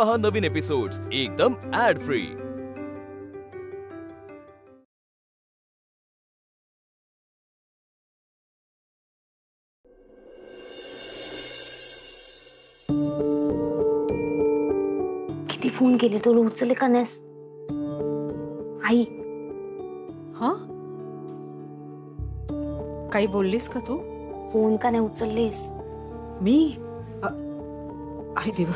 पहा नवीन एपिसोड्स एकदम add free. किती फोन केले तो उचलले का नाहीस? आई हाँ काही बोललीस का तू? फोन का नाही उचललीस? मी अरे देवा,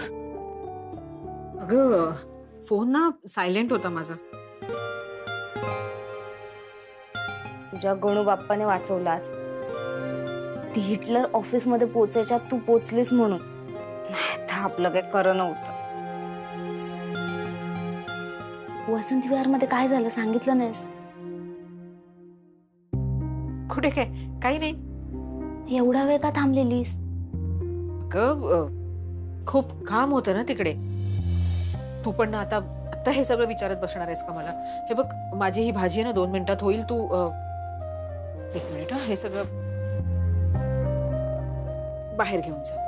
अगं फोन ना सायलेंट होता माझा। तुझ्या गणू बाप्पाने वाचवलास। ती हिटलर ऑफिस मध्ये पोचायच्या तू पोचलीस म्हणून, नाही तर आपलं काही खरं नव्हतं। वसंत विहार मध्ये काय झालं सांगितलं नाहीस? कुठे काय? काही नाही। एवढा वेळ का थांबलेलीस? खूप काम होतं ना तिकडे। तू पण ना आता हे सगळं विचारत बसणार आहेस का मला? हे बघ, माझी ही भाजी आहे ना 2 मिनिटात होईल। तू 1 मिनिट, हे सगळं बाहेर घेऊन जा।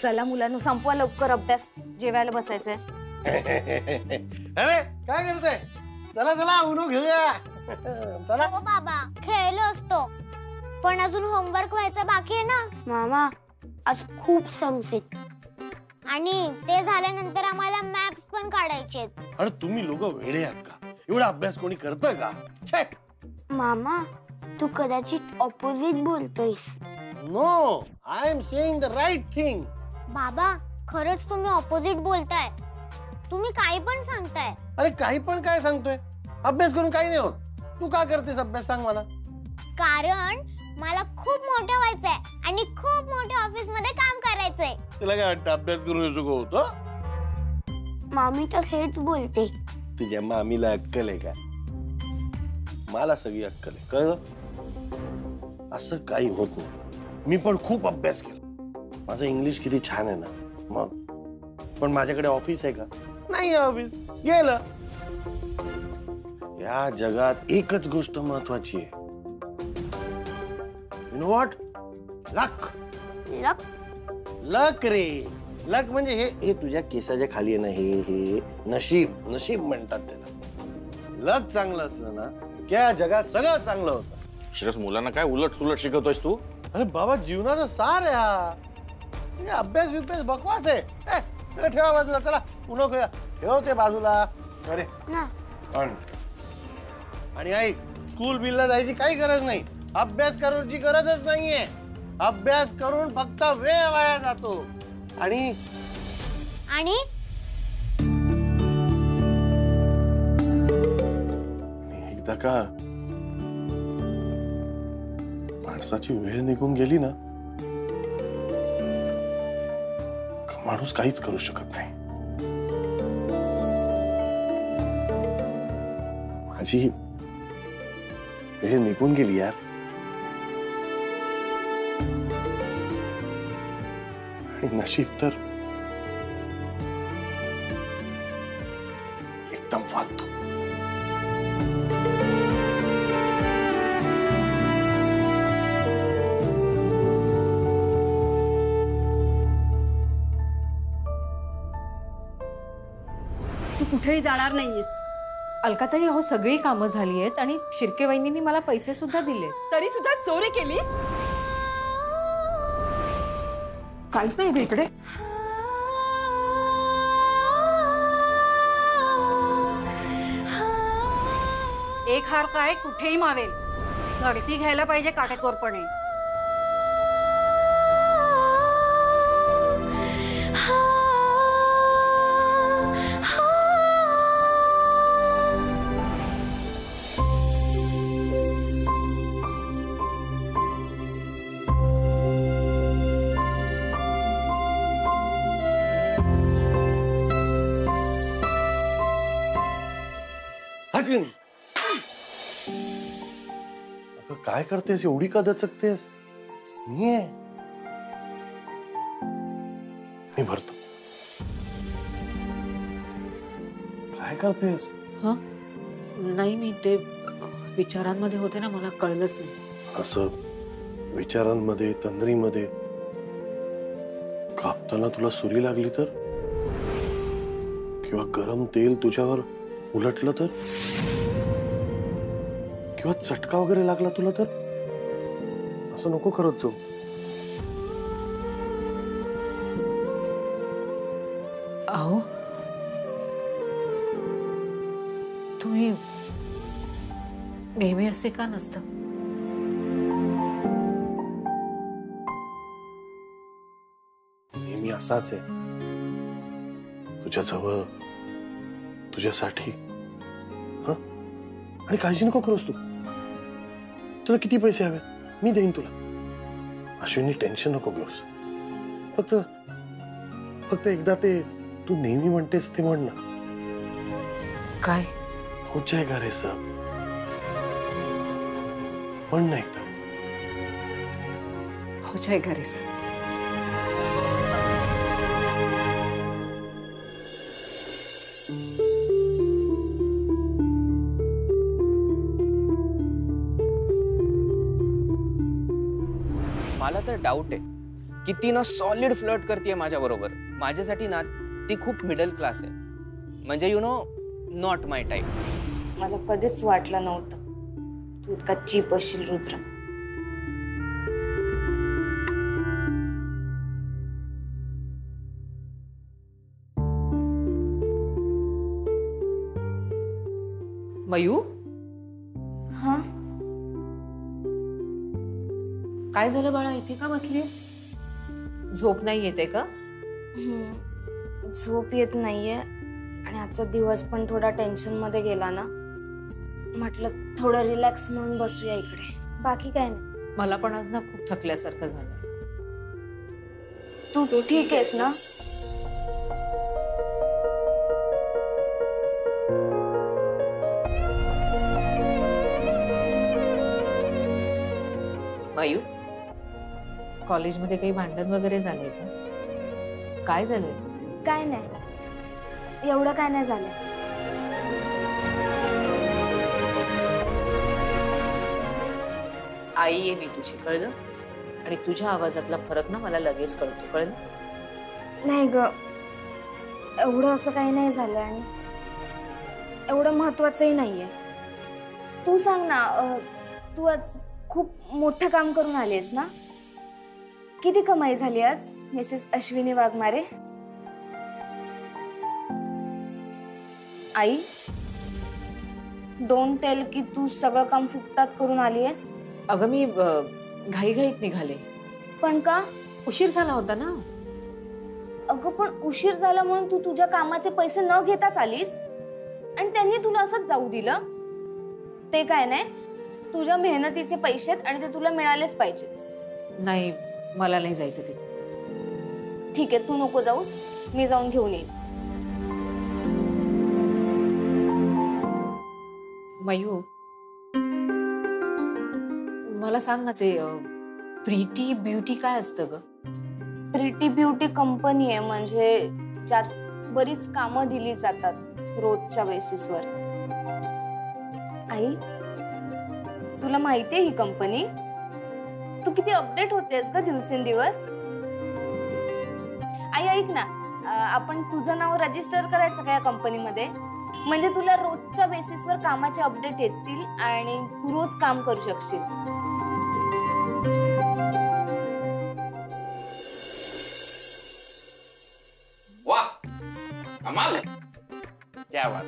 चला मुलांनो, संपवा लवकर अभ्यास, जेवायला बसायचंय। अरे काय करते? चला चला उनो घेऊया। चला। हो बाबा, खेळलो असतो पण अजून होमवर्क व्हायचं बाकी आहे ना। मामा आज खूप समजेल आणि ते झाल्यानंतर आम्हाला मॅप्स पण काढायचे। अरे तुम्ही लोक वेडे आहात का? एवढा अभ्यास कोणी करतं का? छे। मामा तू कदाचित ऑपोजिट बोलतोयस। No, I am saying the right thing. बाबा खरंच तुम्ही ऑपोजिट बोलताय। तुम्ही काही पण सांगताय। अरे काही पण काय सांगतोय? अभ्यास करून काही नाही होत। तू का करतेस अभ्यास सांग मला? कारण मला खूप मोठं व्हायचंय आणि खूप मोठ्या ऑफिस मध्ये काम करायचंय। तुला काय वाटतं अभ्यास करून येऊ होतो? मामी तर हेच बोलते। तुझ्या मामीला अक्कल आहे का? मला सगळी अक्कल आहे, कळलं? असं काही होत नाही। मी पण खूप अभ्यास केला। माझं इंग्लिश किती छान आहे ना मग। पण माझ्याकडे ऑफिस आहे का? नाही ऑफिस, गेलं। या जगात एकच गोष्ट महत्वाची आहे। You know what? Luck. Luck? Luck रे। लक म्हणजे हे तुझ्या केसाच्या खाली आहे ना, हे नशीब, नशीब म्हणतात त्याला। लक चांगलं असलं ना त्या जगात सगळं चांगलं होतं। श्रेयस, मुलांना काय उलट सुलट शिकवतोयस तू? अरे बाबा, जीवनाचा सार आहे हा। अभ्यास बिभ्यास बकवास आहे। ठेवा बाजूला, चला उन्हो घेऊया। ठेव ते बाजूला। अरे आणि ऐक, स्कूल बिलला जायची काही गरज नाही। अभ्यास करायची गरजच नाहीये। अभ्यास करून फक्त वेळ वाया जातो। आणि एकदा का माणसाची वेळ निघून गेली ना, माणूस काहीच करू शकत नाही। माझी वेळ निघून गेली यार। आणि नशीब तर एकदम फालतू। तू कुठेही जाणार नाहीयेस। अलकाताई, अहो सगळी कामं झाली आहेत आणि शिर्के वहिनींनी मला पैसे सुद्धा दिले। तरी सुद्धा चोरी केलीस? काहीच नाही ग इकडे। एक हार काय कुठेही मावेल, झडती घ्यायला पाहिजे काटेकोरपणे। काय करतेस? एवढी का दचकतेस? मी आहे, मी भरतो। काय करतेस? हाँ नाही, मी ते विचारांमध्ये होते ना, मला कळलंच नाही। असं विचारांमध्ये, तंद्रीमध्ये कापताना तुला सुरी लागली तर, किंवा गरम तेल तुझ्यावर उलटलं तर, किंवा चटका वगैरे लागला तुला तर, असं नको करत जाऊ. अहो तुम्ही नेहमी असे का नसतं? नेहमी असाच आहे, तुझ्याजवळ, तुझ्यासाठी. हं? आणि काळजी नको करूस तू. तुला किती पैसे हवेत मी देईन तुला. अश्विनी, टेन्शन नको घेऊस. फक्त फक्त एकदा ते तू नेहमी म्हणतेस ते म्हण ना. काय? हो जाएगा रे सब. म्हण ना एकदा. हो जाएगा रे सर. मला तर डाऊट आहे की ती ना सॉलिड फ्लर्ट करते माझ्या बरोबर. माझ्यासाठी ना ती खूप मिडल क्लास आहे, म्हणजे you know not my type. मला कधीच वाटलं नव्हतं तू इतका चीप असशील रुद्र. मयू, हा, काय झालं बाळा? इथे का बसलीस? झोप नाही येते का? झोप येत नाहीये आणि आजचा दिवस पण थोडा टेन्शन मध्ये गेला ना. म्हटलं थोडं रिलॅक्स म्हणून बसूया इकडे. बाकी काय नाही. मला पण आज ना खूप थकल्यासारखं झालं. तू ठीक आहेस ना? मयू, कॉलेजमध्ये काही भांडण वगैरे झालंय का? काय झालंय? काय नाही, एवढं काय नाही झालं. आई आहे मी तुझी, कळलं? आणि तुझ्या आवाजातला फरक ना मला लगेच कळतो, कळलं? नाही ग, एवढं असं काही नाही झालं आणि एवढं महत्वाचंही नाहीये. तू सांग ना, तू आज खूप मोठं काम करून आलीस ना? किती कमाई झाली आज मिसेस अश्विनी वाघमारे? आई, डोंट टेल की तू सगळं काम फुकटात करून आली आहेस. अगं मी घाईघाईत निघाले. पण का? उशीर झाला होता ना. अगं पण उशीर झाला म्हणून तू तुझ्या कामाचे पैसे न घेताच आलीस आणि त्यांनी तुला असंच जाऊ दिलं? ते काय नाही, तुझ्या मेहनतीचे पैसे आणि ते तुला मिळालेच पाहिजे. नाही, मला नाही जायचं तिथे. ठीक आहे, तू नको जाऊस, मी जाऊन घेऊन येईन. मयू, मला सांग ना, ते प्रीटी ब्युटी काय असतं ग? प्रीटी ब्युटी कंपनी आहे, म्हणजे ज्यात बरीच कामं दिली जातात रोजच्या बेसिसवर. आई, तुला माहितीये ही कंपनी? तू किती अपडेट होतेस का दिवसेंदिवस? आई ऐक ना, आपण तुझं नाव रजिस्टर करायचं का या कंपनीमध्ये? म्हणजे तुला रोजच्या बेसिसवर कामाचे अपडेट येतील आणि तू रोज काम करू शकशील. वा, कमाल आहे. क्या बात.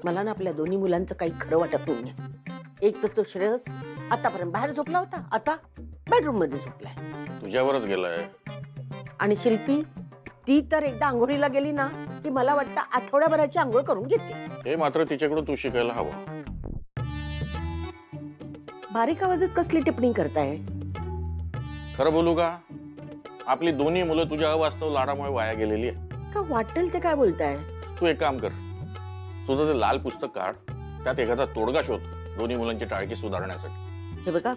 मला ना आपल्या दोन्ही मुलांचं काही खरं वाटत नाही. एक तर तो श्रेयस आतापर्यंत बाहेर झोपला होता, आता बेडरूम मध्ये झोपलाय. तुझ्यावरच गेलाय. आणि शिल्पी, ती तर एकदा आंघोळीला गेली ना की मला वाटतं आठवड्याभराची आंघोळ करून घेते. हे मात्र तिच्याकडून तू शिकायला हवं. बारीक आवाजात कसली टिप्पणी करताय? खरं बोलू का, आपली दोन्ही मुलं तुझ्या अवास्तव लाडामुळे वाया गेलेली आहे. का वाटेल ते काय बोलताय? तू एक काम कर, तुझं ते लाल पुस्तक काढ, त्यात एखादा तोडगा शोध दोन्ही मुलांची टाळकी सुधारण्यासाठी. हे बघा,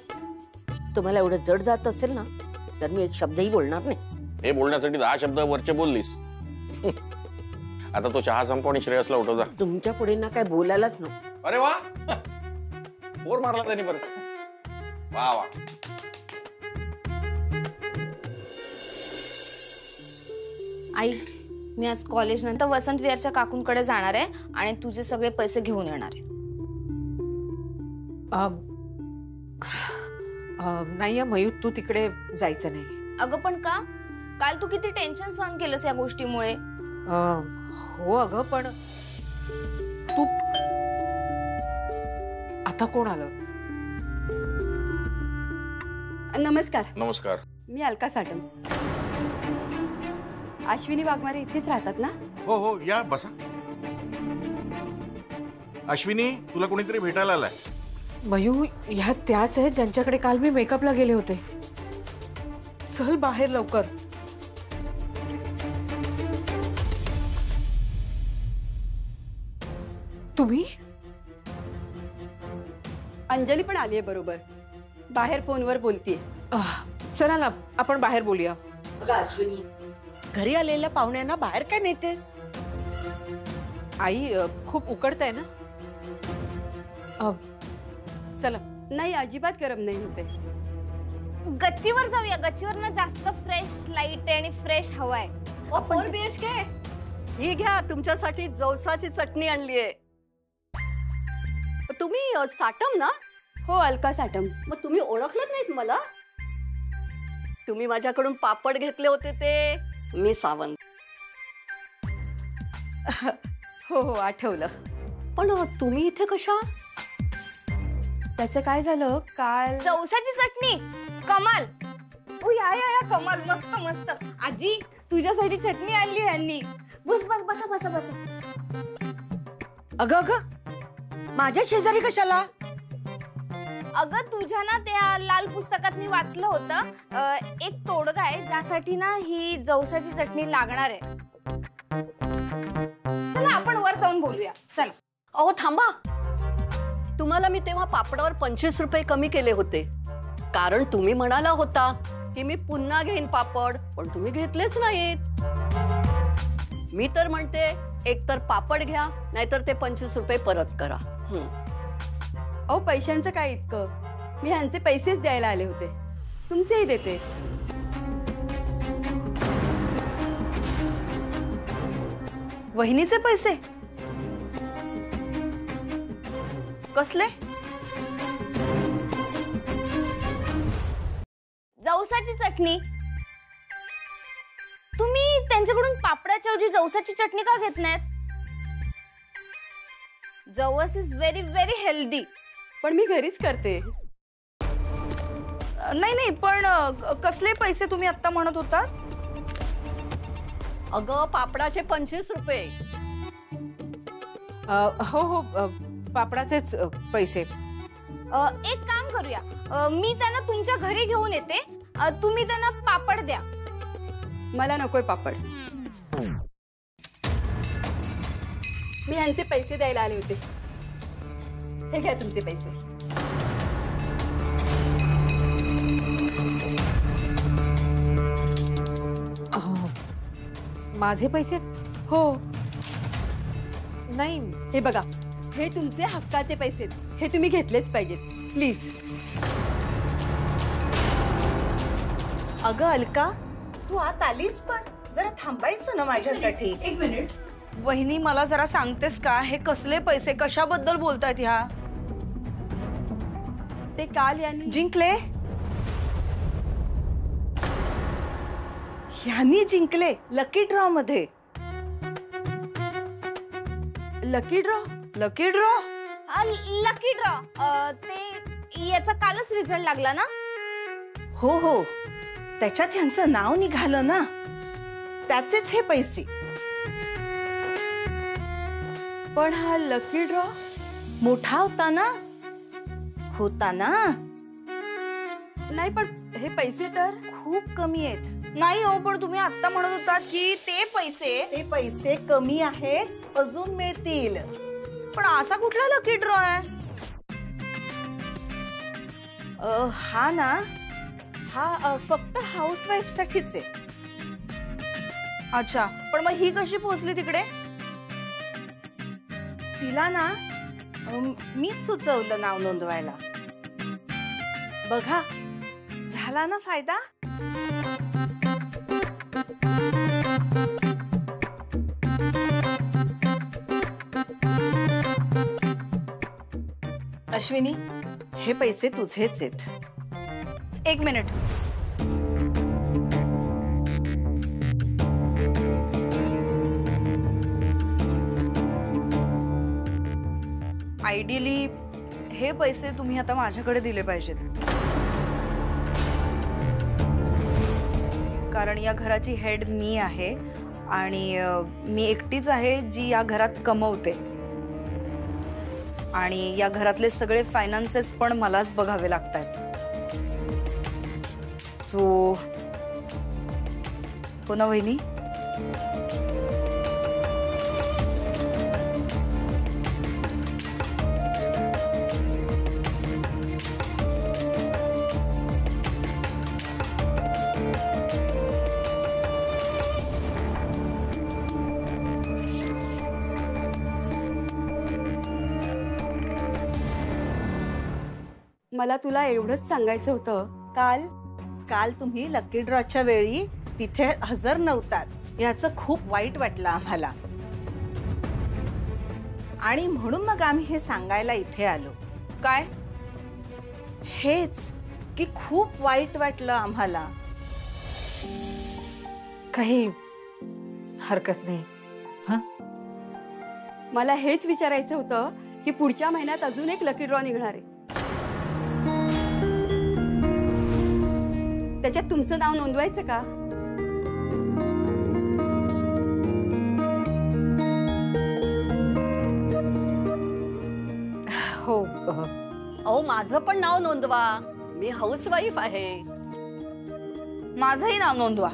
तुम्हाला एवढं जड जात असेल ना तर मी एक शब्दही बोलणार नाही. हे बोलण्यासाठी 10 शब्द वरचे बोललीस. आता तो चहा संपव आणि श्रेयसला उठव जा. तुमच्या पुढे ना काय बोलायलाच नको. अरे वा, फोर मारला त्यांनी बरं. वा वा. आई, मी आज कॉलेज नंतर वसंत विहारच्या काकूंकडे जाणार आहे आणि तुझे सगळे पैसे घेऊन येणार आहे. नाही मयूर, तू तिकडे जायचं नाही. अगं पण का? काल तू किती टेन्शन सहन केलंस या गोष्टीमुळे. हो अगं, पण तू आता कोण आलं? नमस्कार. नमस्कार. मी अलका साटम. अश्विनी वाघमारे इथेच राहतात ना? हो हो, या बसा. अश्विनी, तुला कोणीतरी भेटायला आलाय. मयूर, ह्या त्याच आहेत ज्यांच्याकडे काल मी मेकअपला गेले होते. चल बाहेर लवकर. तुम्ही? अंजली पण आलीये बरोबर. बाहेर फोनवर बोलतीये. चला ना, आपण बाहेर बोलूया. अश्विनी, घरी आलेल्या पाहुण्यांना बाहेर काय नेतेस? आई, खूप उकडतंय ना. चला. नाही, अजिबात गरम नाही होते. गच्चीवर जाऊया. गच्चीवर ना जास्त फ्रेश लाईट आणि फ्रेश हवा आहे. 4 BHK. ही घ्या, तुमच्यासाठी जवसाची चटणी आणलीये. तुम्ही साटम ना? हो, अलका साटम. मग तुम्ही ओळखलत नाहीत मला? तुम्ही माझ्याकडून पापड घेतले होते ते मी सावंत. हो हो, आठवलं. पण तुम्ही इथे कशा? त्याचं काय झालं काल? जवसाची चटणी कमाल. ओ या या या, कमाल. मस्त मस्त. आजी, तुझ्यासाठी चटणी आणली यांनी. बस बस, बसा बसा बसा. अगं अगं, माझ्या शेजारी कशाला? अगं, तुझ्या ना त्या लाल पुस्तकात मी वाचलं होतं, एक तोडगा आहे ज्यासाठी ना ही जवसाची चटणी लागणार आहे. चला आपण वर जाऊन बोलूया. चला. अहो थांबा. तुम्हाला मी तेव्हा पापडावर 25 रुपये कमी केले होते, कारण तुम्ही म्हणाला होता की मी पुन्हा घेईन पापड, पण तुम्ही घेतलेच नाहीत. मी तर म्हणते, एक तर पापड घ्या, नाहीतर ते 25 रुपये परत करा. अहो, पैशांचं काय इतकं? मी ह्यांचे पैसेच द्यायला आले होते. तुमचेही देते. वहिनीचे पैसे कसले? जवसाची चटणी. तुम्ही त्यांच्याकडून पापडाच्या ऐवजी जवसाची चटणी का घेत नाहीत? जवस इज व्हेरी व्हेरी हेल्दी. पण मी घरीच करते. नाही नाही, पण कसले पैसे तुम्ही आता म्हणत होता? अगं, पापडाचे 25 रुपये. हो हो, पापडाचेच पैसे. एक काम करूया, मी त्यांना तुमच्या घरी घेऊन येते, तुम्ही त्यांना पापड द्या. मला नकोय पापड. मी ह्यांचे पैसे द्यायला आले होते. हे घ्या तुमचे पैसे. माझे पैसे? हो. नाही, हे बघा, हे तुमचे हक्काचे पैसे. हे तुम्ही घेतलेच पाहिजेत, प्लीज. अगं अलका, तू आत आलीस, पण जरा थांबायचं ना माझ्यासाठी. एक मिनिट. वहिनी, मला जरा सांगतेस का, हे कसले पैसे, कशाबद्दल बोलतायत ह्या? ते काल यांनी जिंकले. ह्यांनी जिंकले लकी ड्रॉ मध्ये. Lucky draw? Lucky draw? Lucky draw. ते याचा कालच रिझल्ट लागला ना? हो हो, त्याच्यात ह्यांचं नाव निघालं ना, त्याचेच हे पैसे. पण हा लकी ड्रॉ मोठा होता ना? होता ना? नाही, पण हे पैसे तर खूप कमी आहेत. नाही हो, पण तुम्ही आता म्हणत होता की ते पैसे कमी आहेत, अजून मिळतील. पण असा कुठला लकी ड्रॉ आहे? हा ना, हा फक्त हाऊसवाईफ साठीच आहे. अच्छा, पण मग ही कशी पोहोचली तिकडे? तिला ना मीच सुचवलं नाव नोंदवायला. बघा, झाला ना फायदा. अश्विनी, हे पैसे तुझेच आहेत. 1 मिनिट. आयडियली हे पैसे तुम्ही आता माझ्याकडे दिले पाहिजेत, कारण या घराची हेड मी आहे आणि मी एकटीच आहे जी या घरात कमवते आणि या घरातले सगळे फायनान्सेस पण मलाच बघावे लागतात. सो हो ना वहिनी? मला तुला एवढंच सांगायचं होतं, काल तुम्ही लकी ड्रॉच्या वेळी तिथे हजर नव्हतात याचं खूप वाईट वाटलं आम्हाला आणि म्हणून मग आम्ही हे सांगायला इथे आलो. काय? हेच की खूप वाईट वाटलं आम्हाला. काही हरकत नाही. हा, मला हेच विचारायचं होतं की पुढच्या महिन्यात अजून एक लकी ड्रॉ निघणार आहे, त्याच्यात तुमचं नाव नोंदवायचं का? हो. अहो माझं पण नाव नोंदवा, मी हाऊसवाईफ आहे. माझंही नाव नोंदवा.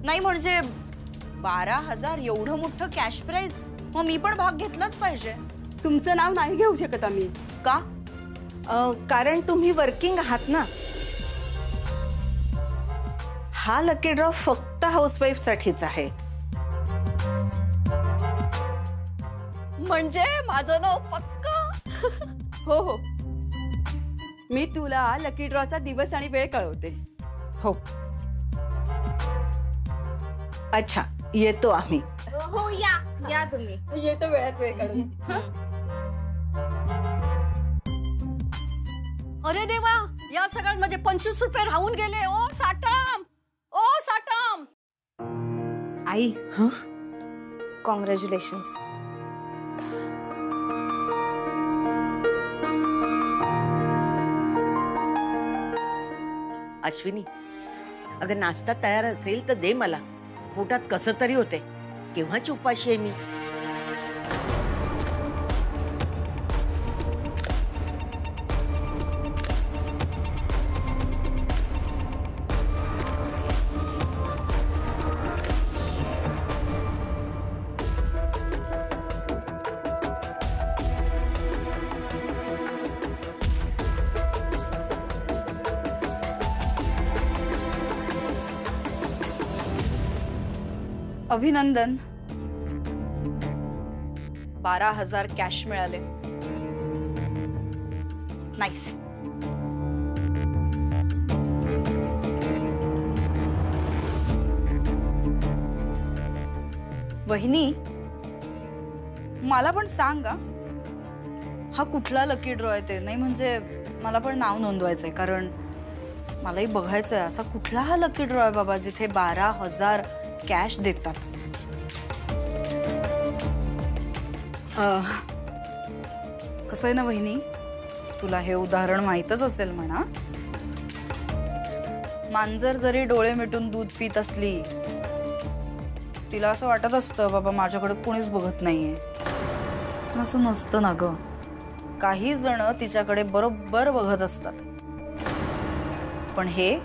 नाही म्हणजे 12,000 एवढं मोठं कॅश प्राइज, मग मी पण भाग घेतलाच पाहिजे. तुमचं नाव नाही घेऊ शकत आम्ही. का? कारण तुम्ही वर्किंग आहात ना. हा लकी ड्रॉ फक्त हाऊसवाईफ साठीच आहे. म्हणजे माझं नाव पक्का? हो हो, मी तुला लकी ड्रॉचा दिवस आणि वेळ कळवते. हो. अच्छा, येतो आम्ही. हो, या तुम्ही. येतो वेळात वेळ काढून. अरे देवा, या सगळ्यात माझे 25 रुपये राहून गेले. ओ साटम, ओ साटम. आई, कॉंग्रॅच्युलेशन्स. अश्विनी, अगं नाश्ता तयार असेल तर दे मला. पोटात कसं तरी होते. केव्हाची उपाशी आहे मी. अभिनंदन, 12,000 कॅश मिळाले. नाईस. वहिनी, मला पण सांगा हा कुठला लकी ड्रॉ आहे ते. नाही म्हणजे मला पण नाव नोंदवायचंय, कारण मलाही बघायचंय असा कुठला हा लकी ड्रॉ आहे बाबा जिथे 12,000 कॅश देतात. कसं आहे ना वहिनी, तुला हे उदाहरण माहीतच असेल म्हणा. मांजर जरी डोळे मिटून दूध पित असली, तिला असं वाटत असतं बाबा माझ्याकडे कोणीच बघत नाहीये. असं नसतं ना ग. काही जण तिच्याकडे बरोबर बघत असतात, पण हे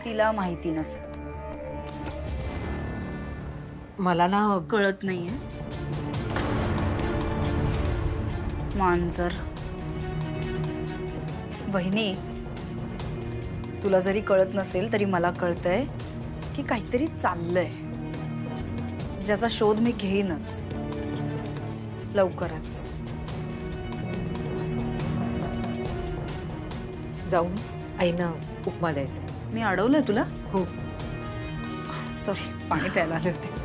तिला माहिती नसतं. मला ना कळत नाहीये. मांजर. वहिनी, तुला जरी कळत नसेल तरी मला कळतंय की काहीतरी चाललंय, ज्याचा शोध मी घेईनच लवकरच. जाऊन आईना उपमा द्यायचा. मी अडवलंय तुला? हो. सॉरी, पाणी प्यायला आले होते.